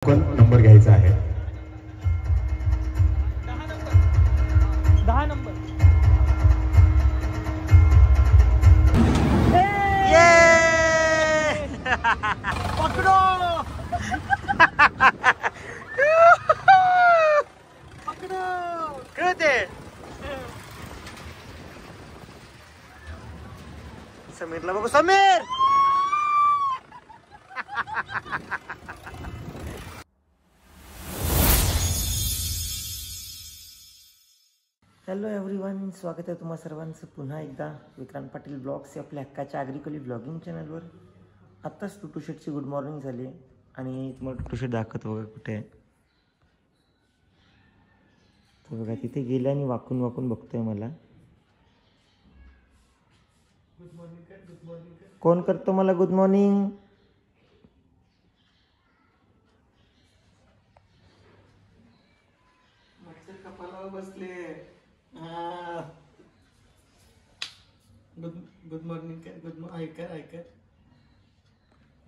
Number घ्यायचा आहे. 10 number. पकडो. पकडो. कळते. समीरला बघू. समीर. हॅलो एव्हरीवन, स्वागत आहे तुम्हा सर्वांचं पुन्हा एकदा विक्रांत पाटील ब्लॉग्स या आपल्या हक्काच्या ॲग्रिकली ब्लॉगिंग चॅनलवर. आत्ताच टुटू शेटची गुड मॉर्निंग झाली आणि तुम्हाला टुटू शेट दाखवतो बघा कुठे आहे. तर बघा तिथे गेल्या आणि वाकून वाकून बघतोय मला. Good morning. कोण करतो मला गुड मॉर्निंग? कपालावर बसले. गुड मॉर्निंग कर. Good morning. ऐकर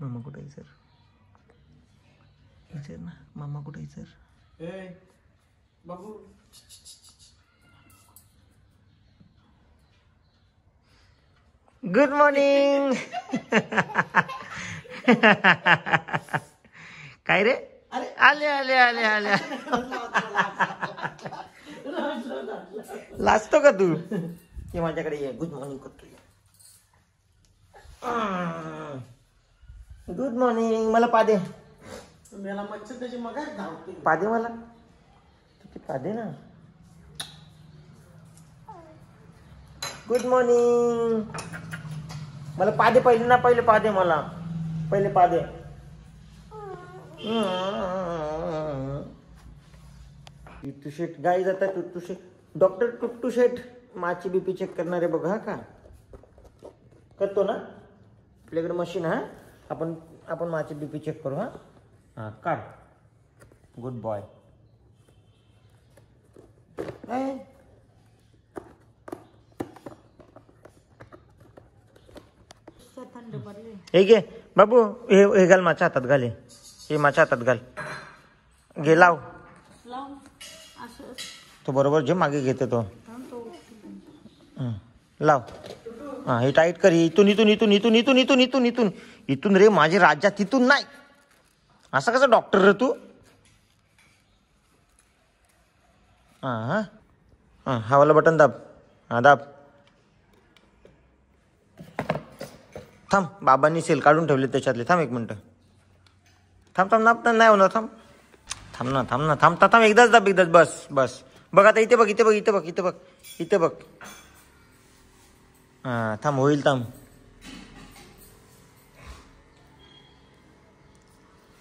मामा कुठे आहे सर? विचार ना मामा कुठे आहे सर? ए बाबू. Good morning. काय रे? आले आले आले आले. लाजतो का तू? ये माझ्याकडे ये. गुड मॉर्निंग करतो. Good morning. मला पादे. मला मच्छर त्याची मग पादे. मला तुझे पादे ना. Good morning. मला पादे पहिले ना. पहिले पादे मला. पहिले पादे. टुट्टू शेट गाई जातात. टुट्टू शेट. डॉक्टर टुट्टू शेट माची बीपी चेक करणारे बघा. का करतो ना आपल्याकडे मशीन. हा आपण माची बीपी चेक करू. हा काढ. Good boy. हे घे बाबू. हे घाल माझ्या हातात. घाल. हे माझ्या हातात घाल. घे लाव. तो बरोबर जे मागे घेते तो. लाव. हा हे टाईट कर. इथून इथून इथून इथून इथून इथून इथून इथून इथून रे. माझे राज्यात इथून नाही. असं कसं डॉक्टर रे तू? हा हा हा हा वाला बटन दाब. हा दाब. थांब. बाबांनी सेल काढून ठेवले त्याच्यातले. थांब एक मिनटं. थांब थांब. नाही होणार. थांब थांब ना. थांब ना. थांब थांब. एकदाच दाब. एकदाच. बस बस. बघ आता. इथे बघ. इथे बघ. इथे बघ. इथे बघ. इथे बघ. हा थांब. होईल. थांब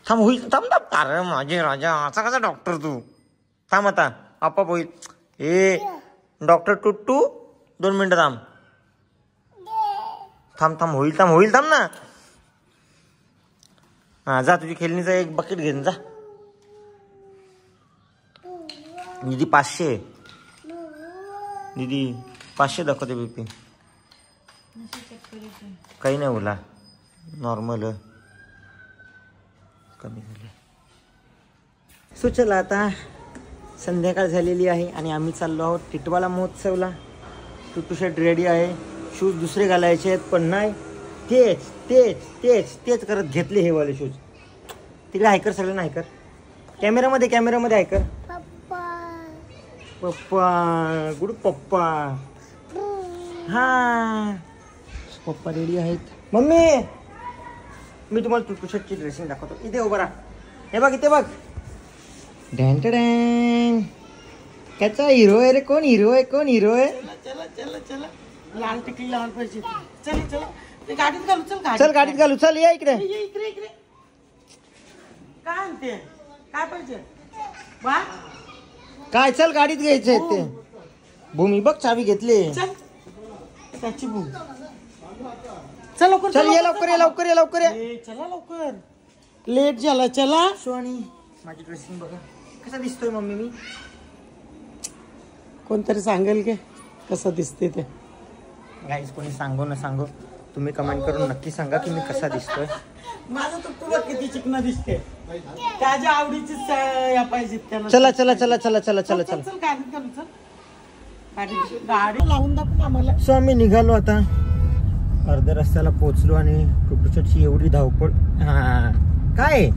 थांब. होईल. थांब थांब. अरे माझे राजा असा कसा डॉक्टर तू? थांब आता. आपोआप होईल. ए डॉक्टर टुट्टू 2 मिनिटं थांब. थांब थांब. होईल. थांब. होईल. थांब ना. हा जा. तुझी खेळणीचा एक बकेट घेऊन जा. दीदी 500. दीदी 500 दाखवते बीपी. काही नाही बोला. नॉर्मल कमी झाले. सो चला आता संध्याकाळ झालेली आहे आणि आम्ही चाललो आहोत टिटवाला महोत्सवला. टुट्टू शेट रेडी आहे. शूज दुसरे घालायचे आहेत पण नाही. तेच तेच तेच तेच करत घेतले हे वाले शूज. तिकडे हायकर सगळे ना. हायकर कॅमेरामध्ये. कॅमेरामध्ये हायकर. पप्पा. गुड पप्पा. हा पप्पा रेडी आहेत. मम्मी मी तुम्हाला टुट्टू शेटची ड्रेसिंग दाखवतो. इथे उभा राहा. हे बघ. इथे बघ. Dan dan. त्याचा हिरो आहे रे. कोण हिरो आहे? कोण हिरो आहे? चला चला चला. लाल टिकली लावून पाहिजे. चल चल. गाडीत घालू. चल गाडीत घालू. चल या इकडे. इकडे इकडे. काय आणते? काय पाहिजे? वा काय? चल गाडीत घ्यायचे ते. भूमी बघ चावी घेतली. त्याची भूमी. चल लवकर. चल ये लवकर. ये लवकर. ये लवकर. चला लवकर. लेट झाला. चला. सोनी माझी ड्रेसिंग बघा कसा दिसतोय मम्मी. मी कोणतरी सांगेल की कसं दिसते ते. गाईस कोणी सांगू न सांगू तुम्ही कमेंट करून नक्की सांगा की मी कसा दिसतोय. माझं तर तुला किती चिकना दिसते. त्याच्या आवडीचीच या पाहिजे त्याला. चला चला चला चला चला चला चला चल गाडी लावून दाखव आम्हाला. सो आम्ही निघालो आता. अर्ध्या रस्त्याला पोहोचलो आणि टुटूशटची एवढी धावपळ. हा काय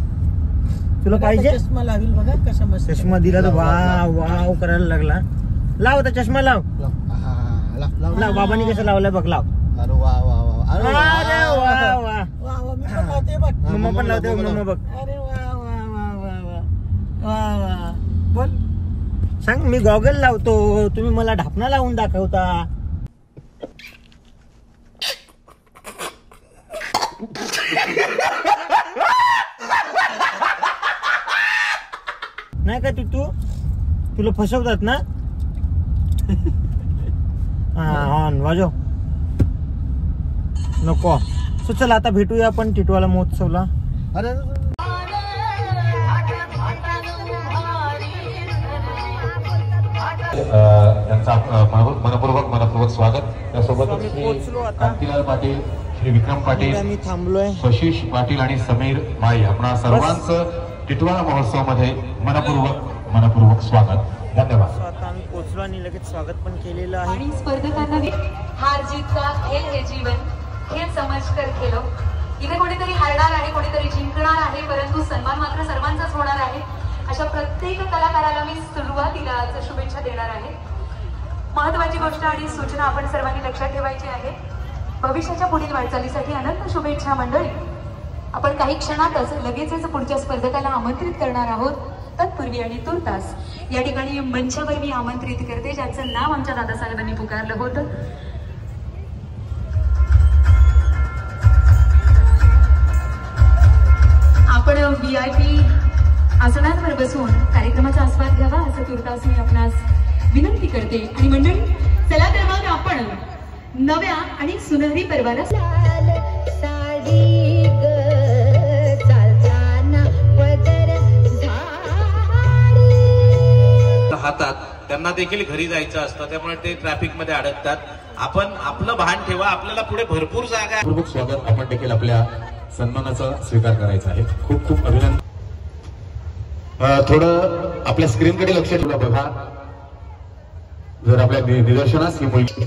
तुला पाहिजे? चष्मा लावील बघा कशा मस्त. चष्मा दिला तर वाव वाव करायला लागला. लाव आता चष्मा लाव. लाव बाबांनी कसं लावलाय बघ. लाव. अरे वा वा वा. अरे वा वा वा वा. मी पण लावते बघ. मम्मा पण लावते. मम्मा बघ. अरे वा वा वा वा वा वा वा. बोल सांग. मी गॉगल लावतो, तुम्ही मला ढापणा लावून दाखवता. नाही का तू तुला फसवतात ना. हा वाजव नको. सो चला आता भेटूया आपण टिटवाला महोत्सवला. अरे त्यांचा मनपूर्वक स्वागत. त्यासोबतच श्री कांतीलाल पाटील, श्री विक्रम पाटील, आम्ही थांबलोय. स्वशिष पाटील आणि समीर माळी आपणा सर्वांचं टिटवाळा महोत्सव मध्ये मनपूर्वक स्वागत. धन्यवाद. आता आम्ही पोहोचलो आणि लगेच स्वागत पण केलेलं आहे. आणि स्पर्धकांना हार जीतचा खेळ हे जीवन हे समजकर केलं. इथे कोणीतरी हारणार आणि कोणीतरी जिंकणार आहे, परंतु सन्मान मात्र सर्वांचाच होणार आहे. अशा प्रत्येक कलाकाराला मी सुरुवातीला शुभेच्छा देणार आहे. महत्वाची गोष्ट आणि सूचना आपण सर्वांनी लक्षात ठेवायची आहे. भविष्याच्या पुढील वाटचालीसाठी अनंत शुभेच्छा मंडळी. आपण काही क्षणातच लगेचच पुढच्या स्पर्धकाला आमंत्रित करणार आहोत. तत्पूर्वी आणि तुर्तास या ठिकाणी मंचावर मी आमंत्रित करते ज्यांचं नाव आमच्या दादासाहेबांनी पुकारलं होतं. आपण VIP आसनांवर बसून कार्यक्रमाचा आस्वाद घ्यावा असं तुर्तास मी आपणास विनंती करते. आणि मंडळी चला तर मग आपण नव्या आणि सुनहरी पर्वाला हातात त्यांना देखील घरी जायचं असतं, त्यामुळे ते ट्रॅफिक मध्ये अडकतात. आपण आपलं भान ठेवा, आपल्याला पुढे भरपूर जागा आहे. पूर्वक स्वागत. आपण देखील आपल्या सन्मानाचा स्वीकार करायचा आहे. खूप खूप अभिनंदन. थोडं आपल्या स्क्रीनकडे लक्ष ठेवलं बघा. जर आपल्या निदर्शनास ही मुलगी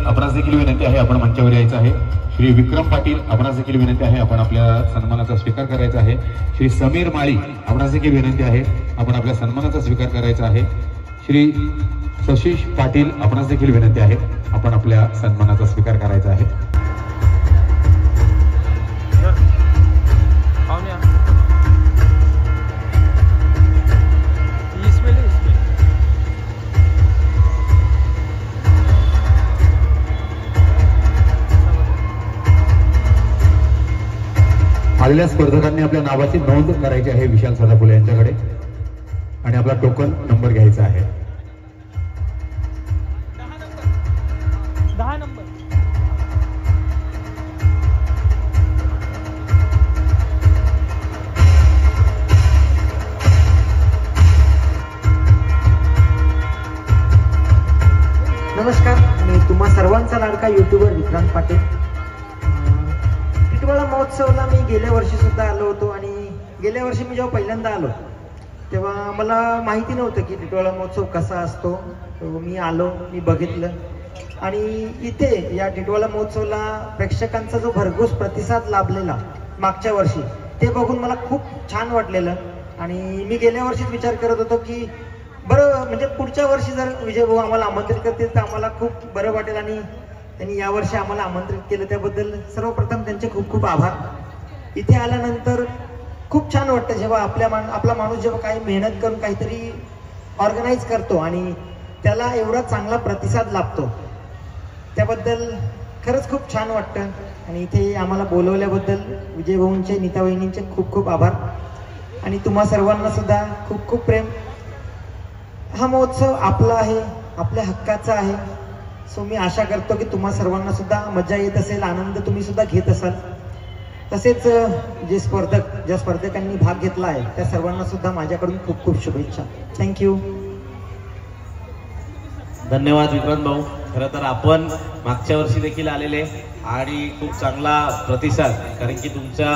आपणास देखील विनंती आहे आपण मंचावर यायचं आहे. श्री विक्रम पाटील आपणास देखील विनंती आहे आपण आपल्या सन्मानाचा स्वीकार करायचा आहे. श्री समीर माळी आपणास देखील विनंती आहे आपण आपल्या सन्मानाचा स्वीकार करायचा आहे. श्री स्वशिष पाटील आपणास देखील विनंती आहे आपण आपल्या सन्मानाचा स्वीकार करायचा आहे. आलेल्या स्पर्धकांनी आपल्या नावाची नोंद करायची आहे विशाल सदाफुले यांच्याकडे आणि आपला टोकन नंबर घ्यायचा आहे. 10 नंबर. नमस्कार. मी तुम्हा सर्वांचा लाडका युट्यूबर विक्रांत पाटील. टिटवाळा महोत्सवला मी गेल्या वर्षी सुद्धा आलो होतो आणि गेल्या वर्षी मी जेव्हा पहिल्यांदा आलो तेव्हा मला माहिती नव्हतं की टिटवाळा महोत्सव कसा असतो. मी आलो, मी बघितलं आणि इथे या टिटवाळा महोत्सवला प्रेक्षकांचा जो भरघोस प्रतिसाद लाभलेला मागच्या वर्षी ते बघून मला खूप छान वाटलेलं. आणि मी गेल्या वर्षीच विचार करत होतो की बरं म्हणजे पुढच्या वर्षी जर विजय भाऊ आम्हाला आमंत्रित करतील तर आम्हाला खूप बरं वाटेल. आणि त्यांनी यावर्षी आम्हाला आमंत्रित केलं त्याबद्दल सर्वप्रथम त्यांचे खूप खूप आभार. इथे आल्यानंतर खूप छान वाटतं जेव्हा आपला माणूस जेव्हा काही मेहनत करून काहीतरी ऑर्गनाईज करतो आणि त्याला एवढा चांगला प्रतिसाद लाभतो त्याबद्दल खरंच खूप छान वाटतं. आणि इथे आम्हाला बोलवल्याबद्दल विजय भाऊंचे, नीता वहिनींचे खूप खूप आभार. आणि तुम्हा सर्वांना सुद्धा खूप खूप प्रेम. हा महोत्सव आपला आहे, आपल्या हक्काचा आहे. सो मी आशा करतो की तुम्हा सर्वांना सुद्धा मजा येत असेल, आनंद तुम्ही सुद्धा घेत असाल. तसेच जे ज्या स्पर्धकांनी भाग घेतला आहे त्या सर्वांना सुद्धा माझ्याकडून खूप खूप शुभेच्छा. थँक्यू. धन्यवाद विक्रांत भाऊ. खरं तर आपण मागच्या वर्षी देखील आलेले आणि खूप चांगला प्रतिसाद, कारण की तुमच्या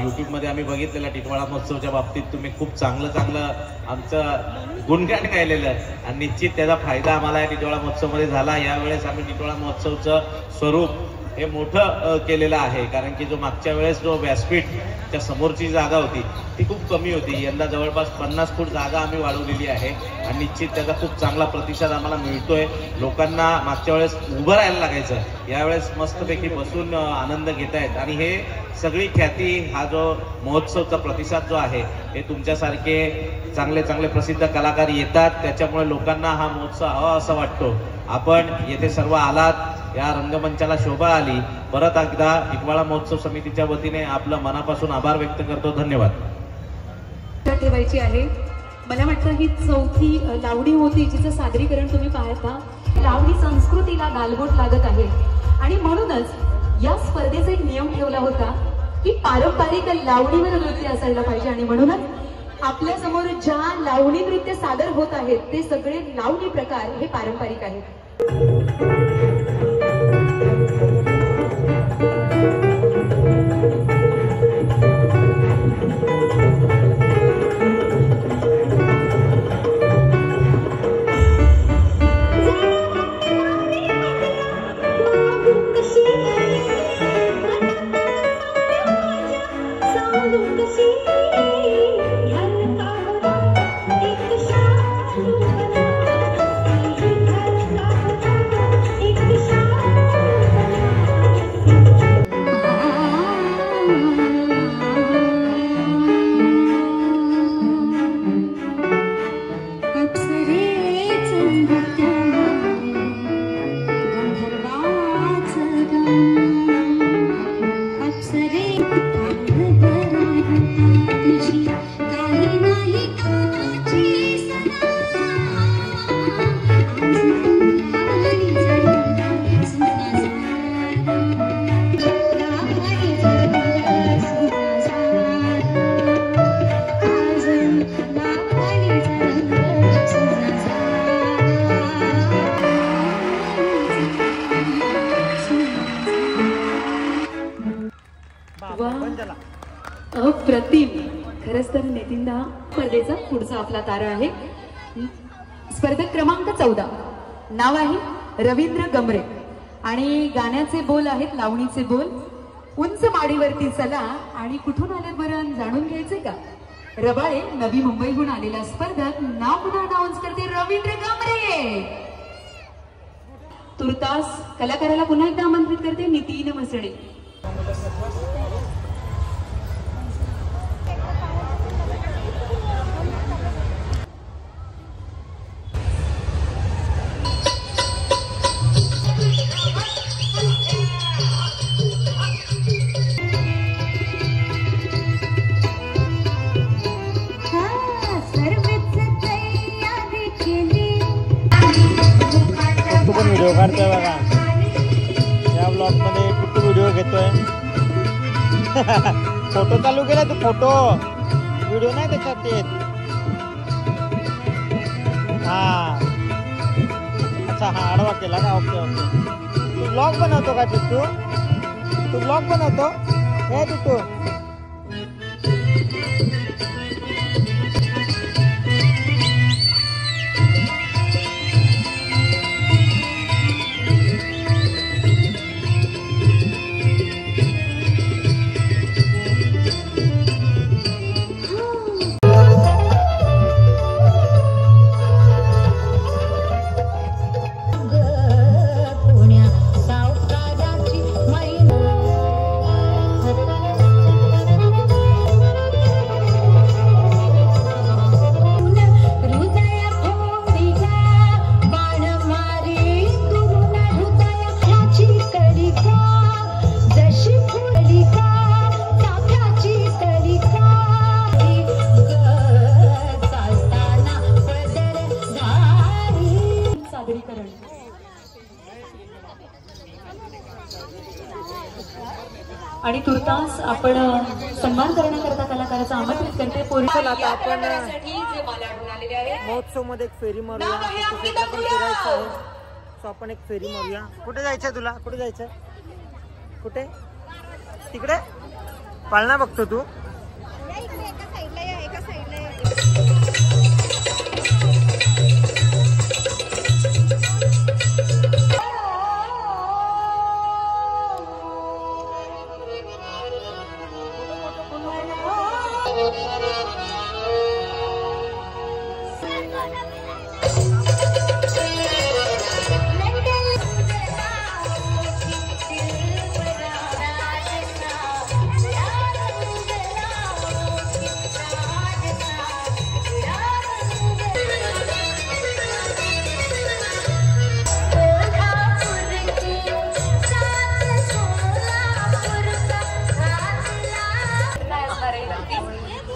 यूट्यूबमध्ये आम्ही बघितलेला टिटवाळा महोत्सवच्या बाबतीत तुम्ही खूप चांगलं आमचं गुणगान गायलेलं आणि निश्चित त्याचा फायदा आम्हाला या टिटवाळा महोत्सवमध्ये झाला. यावेळेस आम्ही टिटवाळा महोत्सवचं स्वरूप हे मोठं केलेलं आहे, कारण की जो मागच्या वेळेस जो व्यासपीठच्या समोरची जागा होती ती खूप कमी होती. यंदा जवळपास 50 फूट जागा आम्ही वाढवलेली आहे आणि निश्चित त्याचा खूप चांगला प्रतिसाद आम्हाला मिळतोय. लोकांना मागच्या वेळेस उभं राहायला लागायचं, यावेळेस मस्तपैकी बसून आनंद घेत आहेत आणि हे सगळी ख्याती, हा जो महोत्सवचा प्रतिसाद जो आहे हे तुमच्यासारखे चांगले प्रसिद्ध कलाकार येतात, त्याच्यामुळे लोकांना हा महोत्सव हवा असं वाटतो. आपण येथे सर्व आलात, या रंगमंचाला शोभा आली. परत एकदा टिटवाळा महोत्सव समितीच्या वतीने आपलं मनापासून आभार व्यक्त करतो. धन्यवाद. ठेवायची आहे. मला वाटतं ही 4थी लावणी होती जिचं सादरीकरण तुम्ही पाहता. लावणी संस्कृतीला गालबोट लागत आहे आणि म्हणूनच या स्पर्धेचा एक नियम ठेवला होता की पारंपरिक लावणीवर नृत्य असायला पाहिजे आणि म्हणूनच आपल्या समोर ज्या लावणी नृत्य सादर होत आहेत ते सगळे लावणी प्रकार हे पारंपरिक आहेत. अप्रतिम. खरंच तर नितीनदा स्पर्धेचा पुढचा आपला तारा आहे. स्पर्धक क्रमांक 14, नाव आहे रवींद्र गमरे आणि गाण्याचे बोल आहेत लावणीचे बोल. उंच माडीवरती चला आणि कुठून आले बरं जाणून घ्यायचे का? रबाळे नवी मुंबईहून आलेला स्पर्धक नाव पुन्हा अनाउन्स करते रवींद्र गमरे. तुर्तास कलाकाराला पुन्हा एकदा आमंत्रित करते नितीन मसळे. व्हिडिओ काढतोय बघा, या ब्लॉग मध्ये कुठे व्हिडिओ घेतोय. फोटो चालू केला तू, फोटो व्हिडिओ नाही त्याच्यात येत. हा अच्छा, हा आडवा केला का? Okay okay. तू ब्लॉग बनवतो का? तू ब्लॉग बनवतो हे तू? आणि तुर्तास आपण सन्मान करण्याकरता कलाकाराचा आमंत्रित करते. चला आता आपण जे मला आढळून आलेले आहे महोत्सव मध्ये एक फेरी मारूया. नाव आहे तिथे अंकिता पण गुलाब. फिरायचं आहे. सो आपण एक फेरी मारूया. कुठे जायचंय तुला? कुठे जायचंय? कुठे? तिकडे पाळणा बघतो तू?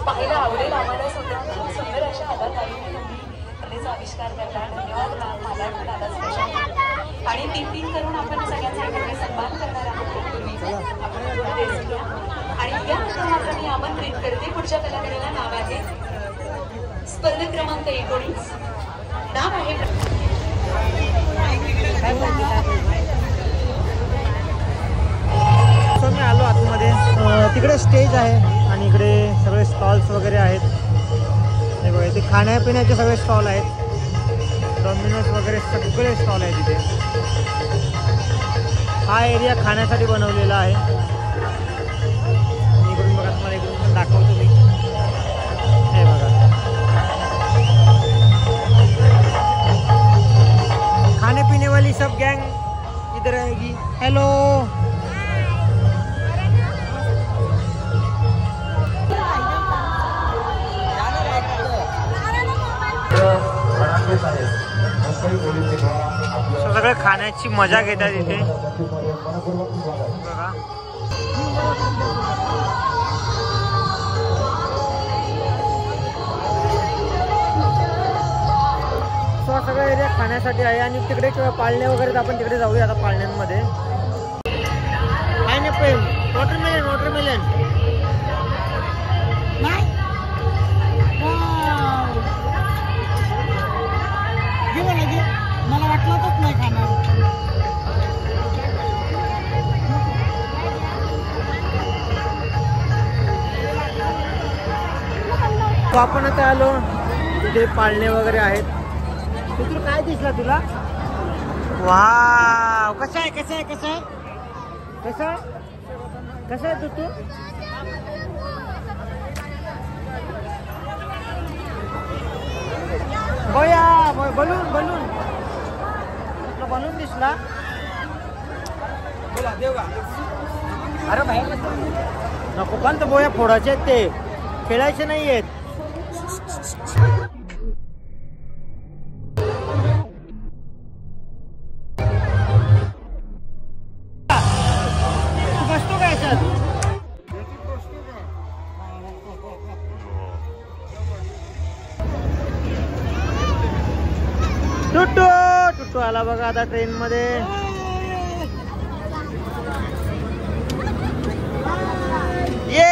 पाहायला आवडेल आम्हाला सुद्धा. खूप सुंदर अशा अदाकारीने तुम्ही कलेचा आविष्कार करता. धन्यवाद मला दादा स्पेशल. आणि 3-3 करून आपण सगळ्यांचा एकत्र सन्मान करणार आहोत. तुम्ही आपण देसूया. आणि या क्षणाला मी आमंत्रित करते पुढच्या कलाकाराला. नाव आहे स्पर्धक क्रमांक 19. नाव आहे मी आलो आतमध्ये. तिकडे स्टेज आहे आणि इकडे सगळे स्टॉल्स वगैरे आहेत. हे बघा इथे खाण्यापिण्याचे सगळे स्टॉल आहेत. डॉमिनोज वगैरे सगळे स्टॉल आहेत तिथे. हा एरिया खाण्यासाठी बनवलेला आहे. इकडून बघा, तुम्हाला इकडून पण दाखवतो मी. हे बघा खाने पीने वाली सब गैंग इधर आएगी. हेलो सगळे खाण्याची मजा घेतात इथे. बघा सगळा एरिया खाण्यासाठी आहे. आणि तिकडे पाळणे वगैरे आपण तिकडे जाऊया आता पाळण्यांमध्ये. Pineapple, watermelon. वॉटरमेलन मला वाटलंच नाही खाणार. आपण आता आलो तिथे पाळणे वगैरे आहेत. तिथून काय दिसला तुला? वाव, कसं आहे कसं आहे कसं आहे कसं कसं आहे तू? बोया बलून बलून बलून दिसला. बोला देव का? अरे बाहेर नको पण तर बोया फोडायचे आहेत, ते खेळायचे नाही आहेत. बसतो काय याच्यात? टुट्टू टुट्टू आला बघा आता ट्रेन मध्ये. ये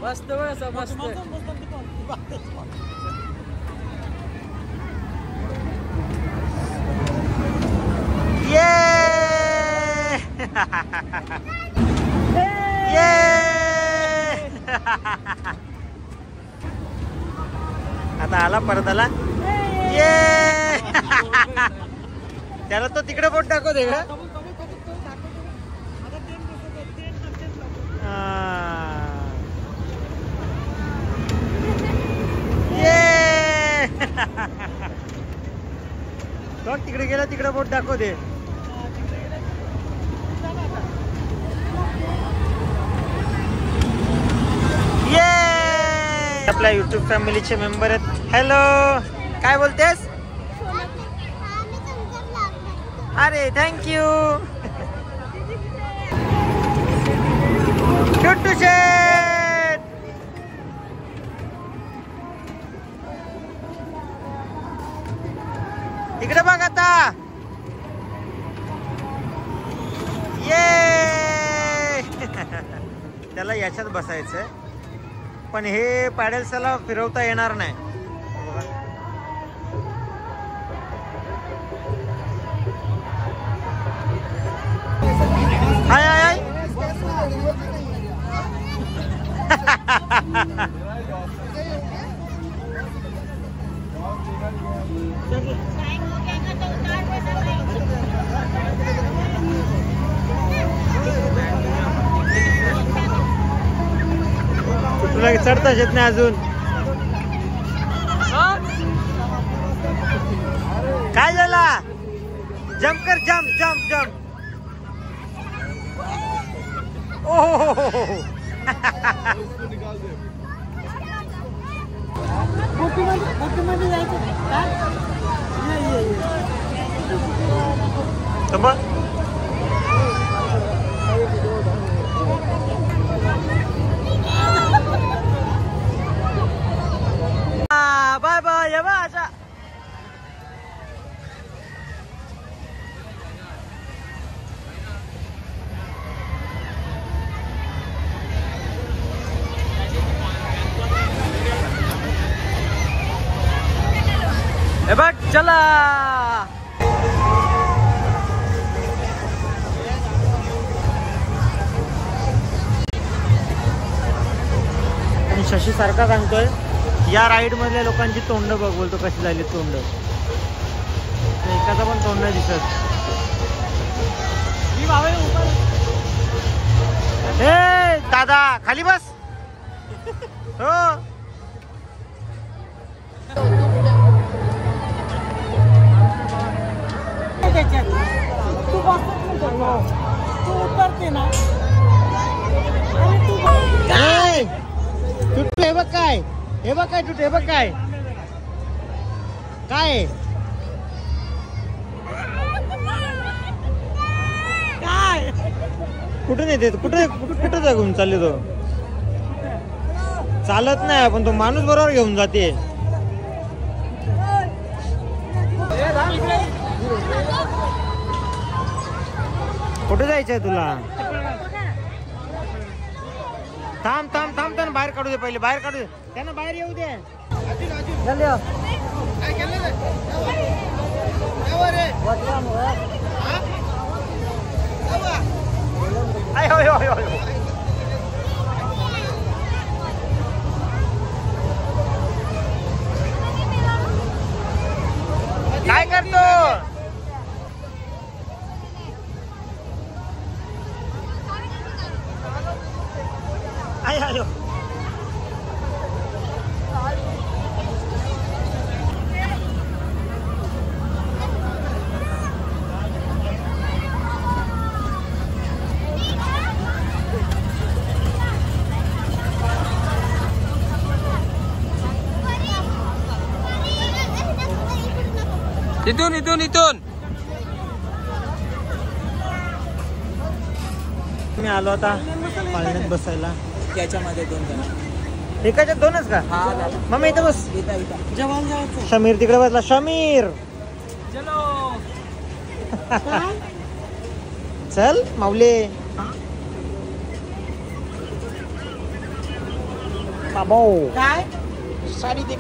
मस्त मस्त. ये ये आता आला परत आला. ये त्याला तो तिकडे बोट टाकू दे का? तिकडे गेला, तिकडे बोट दाखव दे. ये आपल्या युट्यूब फॅमिलीचे मेंबर आहेत. हॅलो, काय बोलतेस? अरे थँक्यू छोटू शेठ. इकडे बघ आता. ये त्याला याच्यात बसायचंय पण हे पॅडल्सला फिरवता येणार नाही. हाय हाय हाय. तुला चढताच येत नाही अजून. काय झाला? जम्प कर, जम्प जम्प जम्प. ओहो बाय बाय. ये बा असा हे बघ. चला आणि शशी सारखा सांगतोय या राईड मधल्या लोकांची तोंड बघ. बोलतो कशी झाली तोंड. एकाचा पण तोंड नाही दिसत. ए दादा खाली बस. हो तू उतरते ना. टुटू हे बघ काय. हे बघ काय टुटू. हे बघ काय काय काय कुठून येते. कुठे कुठे घेऊन चालले तो. चालत नाही पण तो माणूस बरोबर घेऊन जाते. कुठे जायचंय तुला. थांब थांब थांब. त्यांना बाहेर काढू दे. पहिले बाहेर काढू दे. त्यांना बाहेर येऊ दे. काय करतो. आयो इथून इथून इथून. मी आलो आता पाळण्यात बसायला. त्याच्यामध्ये 2 जण. एकाच्यात 2च का. मम्मी इथं बस. जेवण जायचं. समीर तिकडे बसला. समीर चलो. चल माऊले. बाबो काय साडी दे.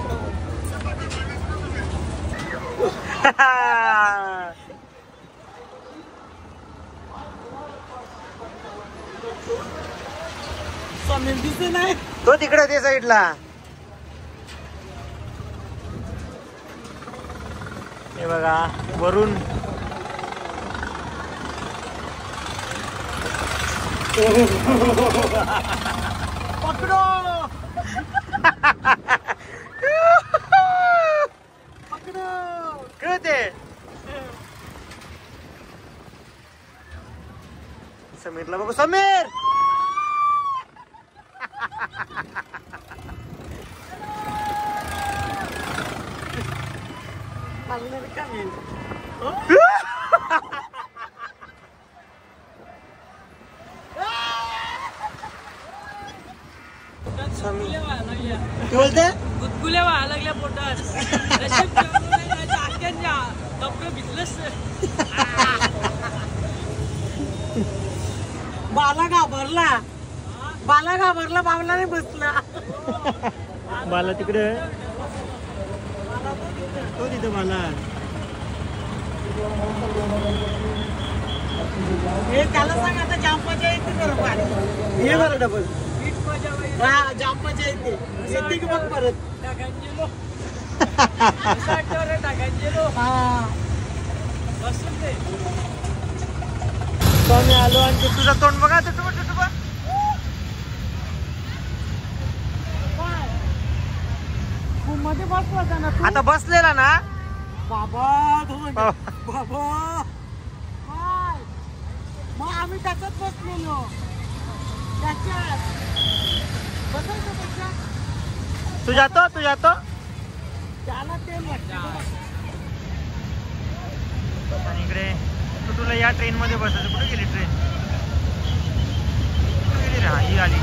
समीर दिसे नाही. तो तिकडे ते साईडला. हे बघा वरून पकडो. पकडो. कळते. समीरला बघू. समीर काय बोलते? गुदगुल्या व्हायला लागल्या पोटात. नशीब चांगलं नाही, नाहीतर आख्यांच्या कपडे भिजलेच. बाला घाबरला. बाला घाबरला, बाबला नाही बसला. बाला तिकडे तो तिथे बाला. हे त्याला सांग आता जाम मजा येते बरोबर. ये बरं डबल. हा जाम मजा येते. येते की बघ परत. टाकांजेलो. टाकांजेलो. हा बसून दे. तो आम्ही आलो आणि तुझं तोंड बघा तुझं मध्ये बसला होता ना तू. आता बसलेला ना बाबा बाबा काय? मग आम्ही त्याच्यात बसलेलो. त्याच्यात बसायचं त्याच्यात. तू जातो त्याला तेल वाटतं. आणि इकडे तुला या ट्रेन मध्ये बसायचं. कुठे गेली ट्रेन? कुठे गेली रे? हा ही आली.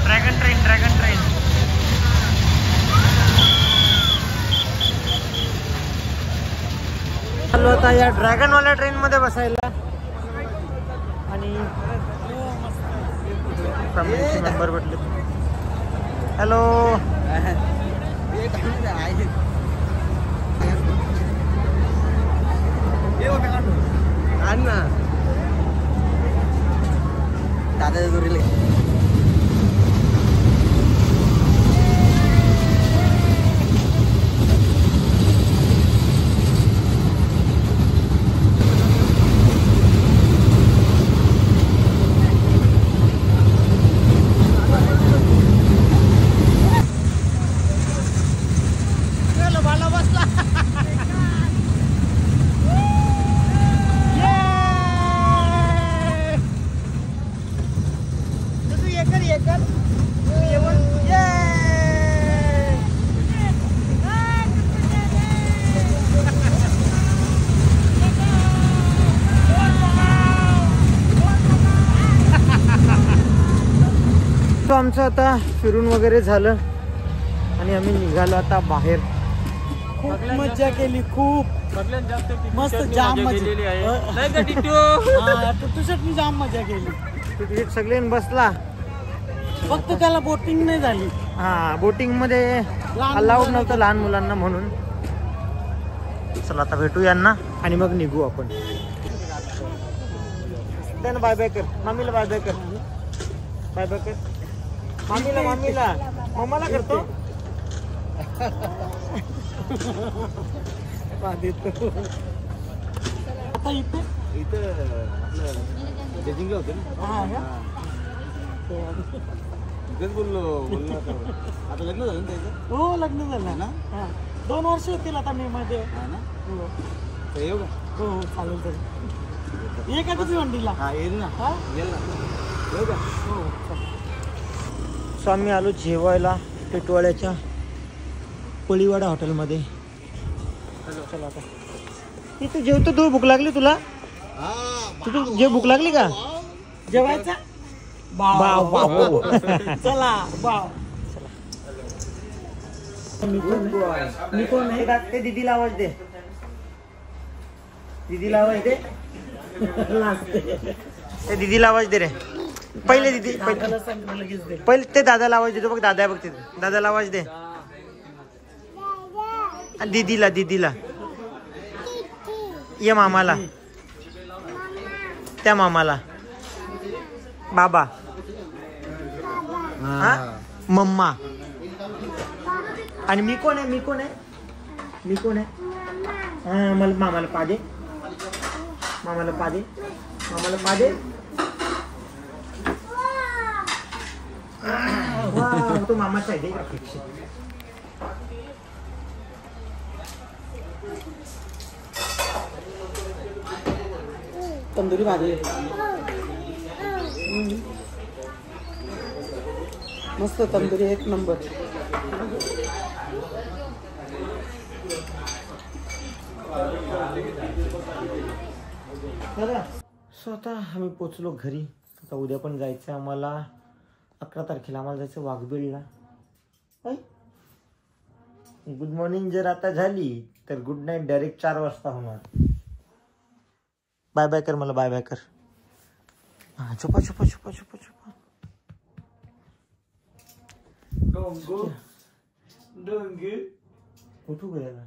Dragon train. चालू आता या ड्रॅगनवाल्या ट्रेन मध्ये बसायला. आणि फॅमिलीचे मेंबर भेटले. हॅलो. दादा जोरीले आमचं आता फिरून वगैरे झालं आणि आम्ही निघालो आता बाहेर. खूप मज्जा केली. खूप मस्त जाम मजा. टिटूसाठी जाम मजा केली. तिथे सगळे बसला. फक्त त्याला बोटिंग नाही झाली. हा बोटिंग मध्ये अलाउड नव्हतं लहान मुलांना म्हणून. चला आता भेटू यांना आणि मग निघू आपण. त्यांना बाय बाय कर. मामीला बाय बाय कर. बाय बाय कर. मामीला मम्माला करतो. आता इथे आता लग्न झालं ना? हो लग्न झालं ना. 2 वर्ष होतील आता मे मध्ये. येऊ का? हो चालेल तरी. ये का तुझी वंडीला? हा येईल ना. येईल ना. येऊ का? हो. सो आम्ही आलो जेवायला टिटवाळ्याच्या कोळीवाडा हॉटेलमध्ये. चला आता तू जेवतो. तू भूक लागली तुला? तू भूक लागली का? जेवायचा बाव. चला बाव. मी कोण आहे? ते दीदीला आवाज दे. दीदीला आवाज दे. ते दीदीला आवाज दे रे. पहिले दीदी पहिले ते दादाला आवाज देतो बघ. दादा आहे बघ तिथे. दादाला आवाज दे. दीदीला ये मामाला. त्या मामाला बाबा. हा मम्मा. आणि मी कोण आहे? हा मला मामाला पादे. तो मामाचा आहे. तंदुरी भाजी मस्त. तंदुरी एक नंबर. सो आता आम्ही पोचलो घरी. आता उद्या पण जायचं आम्हाला. 11 तारखेला आम्हाला जायचं वाघबीळला. गुड मॉर्निंग जर आता झाली तर गुड नाईट डायरेक्ट 4 वाजता होणार. बाय बाय कर मला, बाय बाय कर. हा छुपा छुपा छुपा छुपा छुपा. उठू गेला.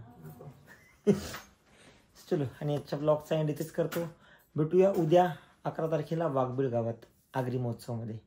चलो आणि आजच्या ब्लॉगचा एंड इथेच करतो. भेटूया उद्या 11 तारखेला वाघबीळ गावात आगरी महोत्सवमध्ये.